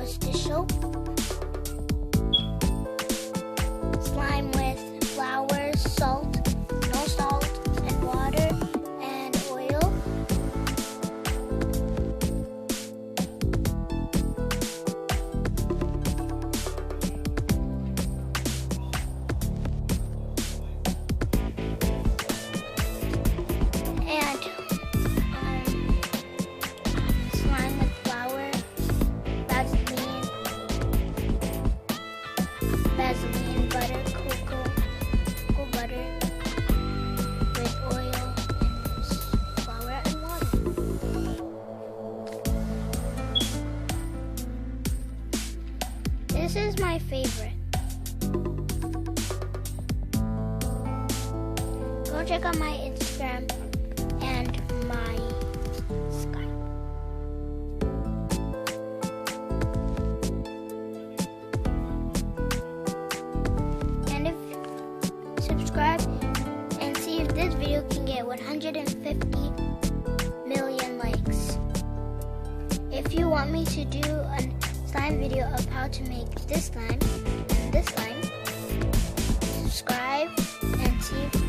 was dish soap, slime with flour, salt, no salt, and water, and oil. And slime with flour, Vaseline, butter, cocoa butter with oil and flour and water. This is my favorite. Go check out my Instagram and my Skype. And if subscribe and see if this video can get 150 million likes. If you want me to do a slime video of how to make this slime and this slime, subscribe and see if